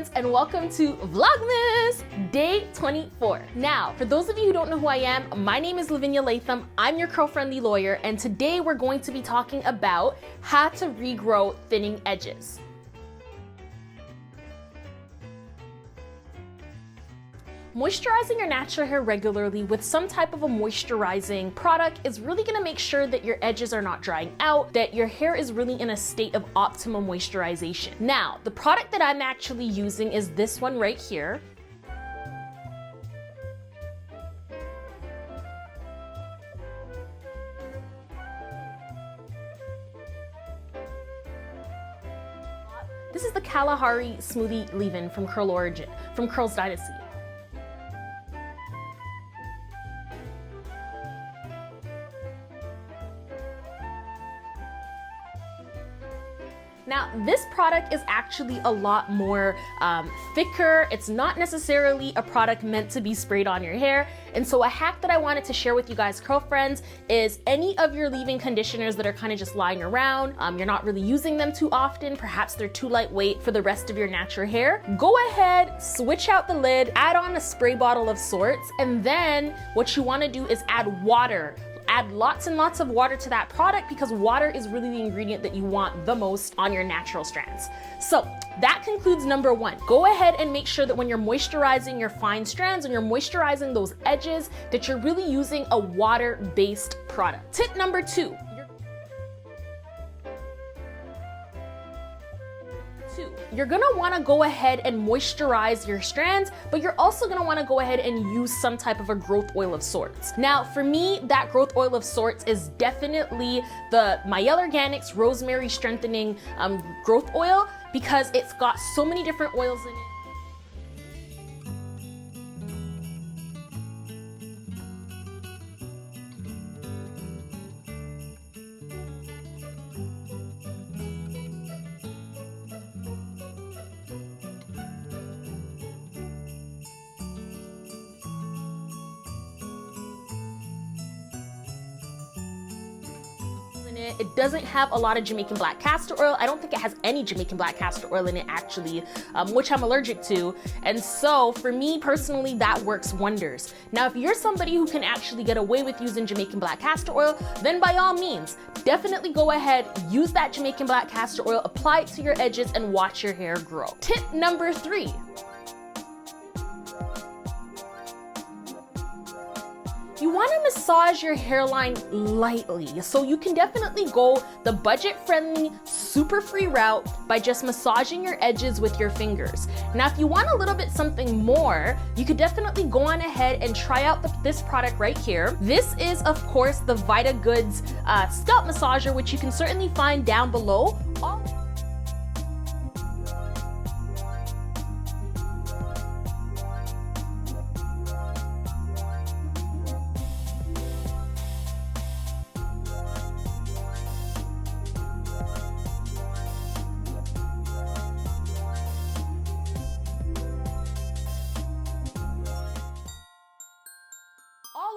friends, and welcome to Vlogmas Day 24. Now, for those of you who don't know who I am, my name is Lavinia Latham. I'm your curl-friendly lawyer, and today we're going to be talking about how to regrow thinning edges. Moisturizing your natural hair regularly with some type of a moisturizing product is really gonna make sure that your edges are not drying out, that your hair is really in a state of optimum moisturization. Now, the product that I'm actually using is this one right here. This is the Kalahari Smoothie Leave-In from Curls Dynasty. Now, this product is actually a lot more thicker. It's not necessarily a product meant to be sprayed on your hair. And so a hack that I wanted to share with you guys, curl friends, is any of your leave-in conditioners that are kind of just lying around, you're not really using them too often, perhaps they're too lightweight for the rest of your natural hair, go ahead, switch out the lid, add on a spray bottle of sorts, and then what you want to do is add water. Add lots and lots of water to that product because water is really the ingredient that you want the most on your natural strands. So that concludes number one. Go ahead and make sure that when you're moisturizing your fine strands and you're moisturizing those edges, that you're really using a water-based product. Tip number two. You're gonna wanna go ahead and moisturize your strands, but you're also gonna wanna go ahead and use some type of a growth oil of sorts. Now, for me, that growth oil of sorts is definitely the Mielle Organics Rosemary Strengthening Growth Oil, because it's got so many different oils in it. It doesn't have a lot of Jamaican black castor oil. I don't think it has any Jamaican black castor oil in it actually, which I'm allergic to. And so for me personally, that works wonders. Now, if you're somebody who can actually get away with using Jamaican black castor oil, then by all means, definitely go ahead, use that Jamaican black castor oil, apply it to your edges and watch your hair grow. Tip number three. You want to massage your hairline lightly, so you can definitely go the budget-friendly, super free route by just massaging your edges with your fingers. Now, if you want a little bit something more, you could definitely go on ahead and try out this product right here. This is, of course, the Vita Goods Scalp Massager, which you can certainly find down below.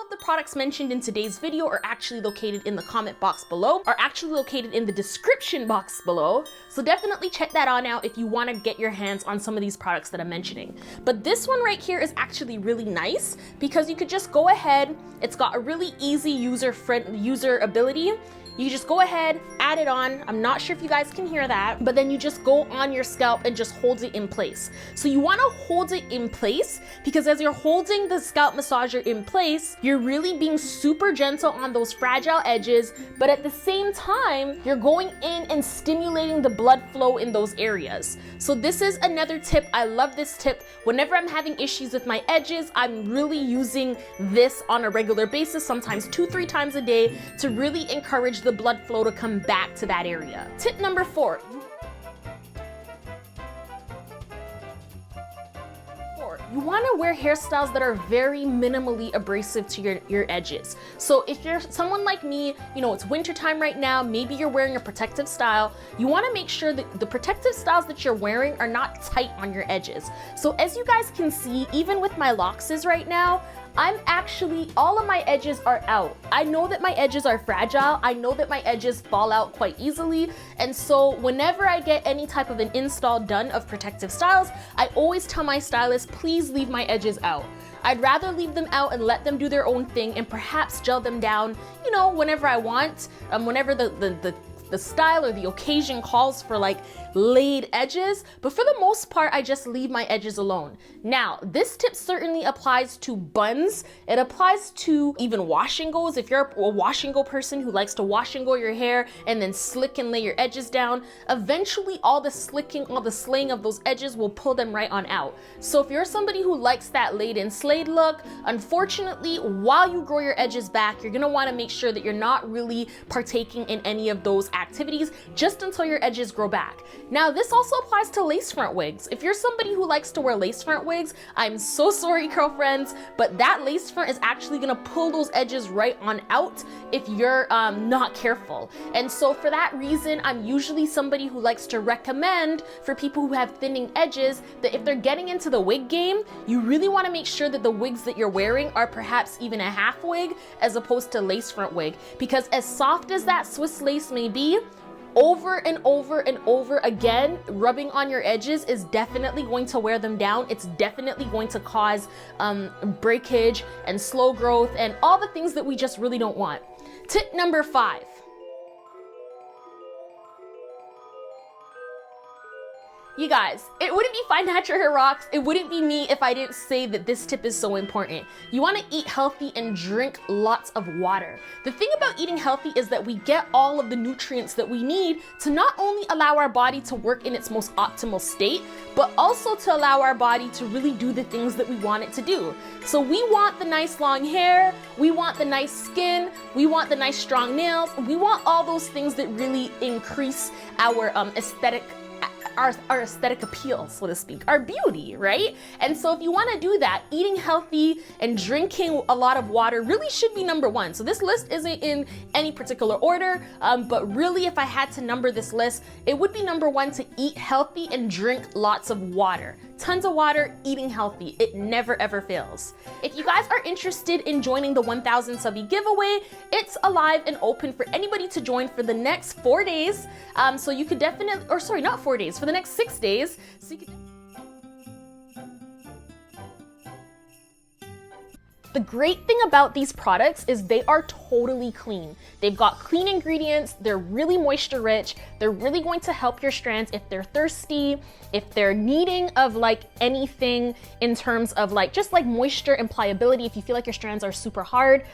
The products mentioned in today's video are actually located in the comment box below, are actually located in the description box below. So definitely check that on out if you want to get your hands on some of these products that I'm mentioning. But this one right here is actually really nice because you could just go ahead. It's got a really easy user ability. You just go ahead, add it on. I'm not sure if you guys can hear that, but then you just go on your scalp and just hold it in place. So you want to hold it in place because as you're holding the scalp massager in place, you're really being super gentle on those fragile edges, but at the same time, you're going in and stimulating the blood flow in those areas. So this is another tip. I love this tip. Whenever I'm having issues with my edges, I'm really using this on a regular basis, sometimes 2-3 times a day, to really encourage the blood flow to come back to that area. Tip number 4. You want to wear hairstyles that are very minimally abrasive to your edges. So if you're someone like me, you know, it's wintertime right now, maybe you're wearing a protective style, you want to make sure that the protective styles that you're wearing are not tight on your edges. So as you guys can see, even with my loxes right now, all of my edges are out. I know that my edges are fragile. I know that my edges fall out quite easily. And so whenever I get any type of an install done of protective styles, I always tell my stylist, please leave my edges out. I'd rather leave them out and let them do their own thing and perhaps gel them down, you know, whenever I want, whenever the style or the occasion calls for like laid edges, but for the most part, I just leave my edges alone. Now, this tip certainly applies to buns. It applies to even wash and goes. If you're a wash and go person who likes to wash and go your hair and then slick and lay your edges down, eventually all the slicking, all the slaying of those edges will pull them right on out. So if you're somebody who likes that laid and slayed look, unfortunately, while you grow your edges back, you're gonna wanna make sure that you're not really partaking in any of those activities just until your edges grow back. Now, this also applies to lace front wigs. If you're somebody who likes to wear lace front wigs, I'm so sorry, curl friends, but that lace front is actually gonna pull those edges right on out if you're not careful. And so for that reason, I'm usually somebody who likes to recommend for people who have thinning edges that if they're getting into the wig game, you really wanna make sure that the wigs that you're wearing are perhaps even a half wig as opposed to lace front wig. Because as soft as that Swiss lace may be, over and over and over again, rubbing on your edges is definitely going to wear them down. It's definitely going to cause breakage and slow growth and all the things that we just really don't want. Tip number 5. You guys, it wouldn't be Fine Natural Hair Rocks, it wouldn't be me if I didn't say that this tip is so important. You wanna eat healthy and drink lots of water. The thing about eating healthy is that we get all of the nutrients that we need to not only allow our body to work in its most optimal state, but also to allow our body to really do the things that we want it to do. So we want the nice long hair, we want the nice skin, we want the nice strong nails, we want all those things that really increase our our aesthetic appeal, so to speak, our beauty, right? And so if you want to do that, eating healthy and drinking a lot of water really should be number 1. So this list isn't in any particular order, but really if I had to number this list, it would be number 1 to eat healthy and drink lots of water. Tons of water, eating healthy. It never ever fails. If you guys are interested in joining the 1000 subby giveaway, it's alive and open for anybody to join for the next 4 days. So you could definitely, or sorry, not 4 days, for the next 6 days. So you could. The great thing about these products is they are totally clean. They've got clean ingredients, they're really moisture rich, they're really going to help your strands if they're thirsty, if they're needing of like anything in terms of like just like moisture and pliability, if you feel like your strands are super hard,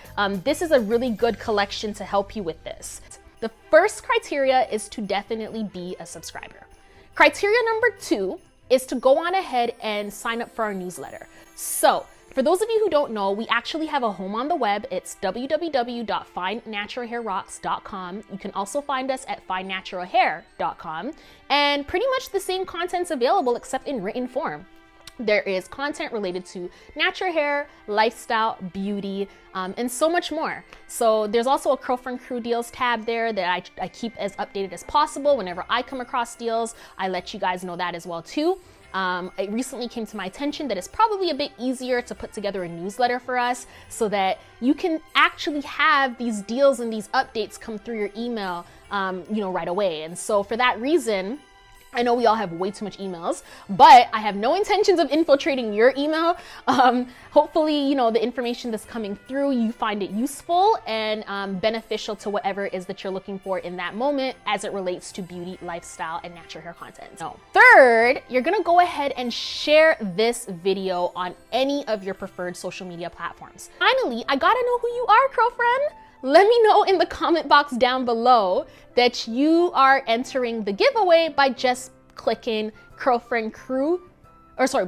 this is a really good collection to help you with this. The first criteria is to definitely be a subscriber. Criteria number 2 is to go on ahead and sign up for our newsletter. So, for those of you who don't know, we actually have a home on the web. It's www.finenaturalhairrocks.com. You can also find us at finenaturalhair.com. And pretty much the same content's available except in written form. There is content related to natural hair, lifestyle, beauty, and so much more. So there's also a Curlfriend Crew deals tab there that I keep as updated as possible. Whenever I come across deals, I let you guys know that as well too. It recently came to my attention that it's probably a bit easier to put together a newsletter for us so that you can actually have these deals and these updates come through your email, right away. And so for that reason, I know we all have way too much emails, but I have no intentions of infiltrating your email. Hopefully, the information that's coming through, you find it useful and beneficial to whatever it is that you're looking for in that moment as it relates to beauty, lifestyle, and natural hair content. So, third, you're gonna go ahead and share this video on any of your preferred social media platforms. Finally, I gotta know who you are, girlfriend. Let me know in the comment box down below that you are entering the giveaway by just clicking Curlfriend Crew,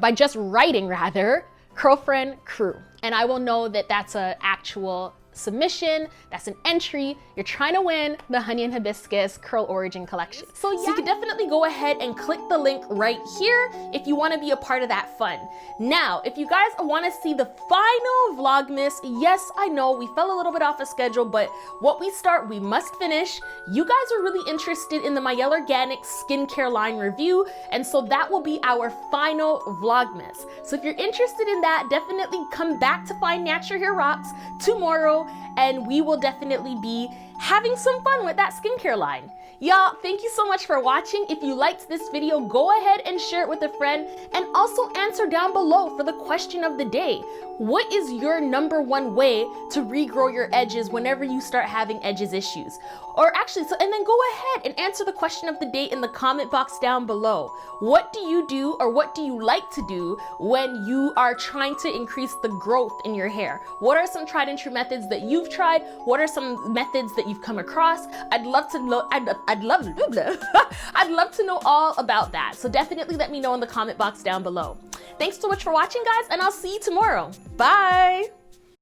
by just writing rather, Curlfriend Crew. And I will know that that's an actual submission, that's an entry. You're trying to win the Honey and Hibiscus Curl Origin collection. So you can definitely go ahead and click the link right here if you want to be a part of that fun. Now, if you guys want to see the final Vlogmas, yes, I know we fell a little bit off of schedule, but what we start, we must finish. You guys are really interested in the My Yellow Organic skincare line review, and so that will be our final Vlogmas. So if you're interested in that, definitely come back to Find Natural Hair Rocks tomorrow, and we will definitely be having some fun with that skincare line. Y'all, thank you so much for watching. If you liked this video, go ahead and share it with a friend, and also answer down below for the question of the day. What is your #1 way to regrow your edges whenever you start having edges issues? Or actually, and then go ahead and answer the question of the day in the comment box down below. What do you do, or what do you like to do when you are trying to increase the growth in your hair? What are some tried and true methods that you've tried? What are some methods that you've come across? I'd love to know. I'd love to know all about that. So definitely let me know in the comment box down below. Thanks so much for watching, guys, and I'll see you tomorrow. Bye.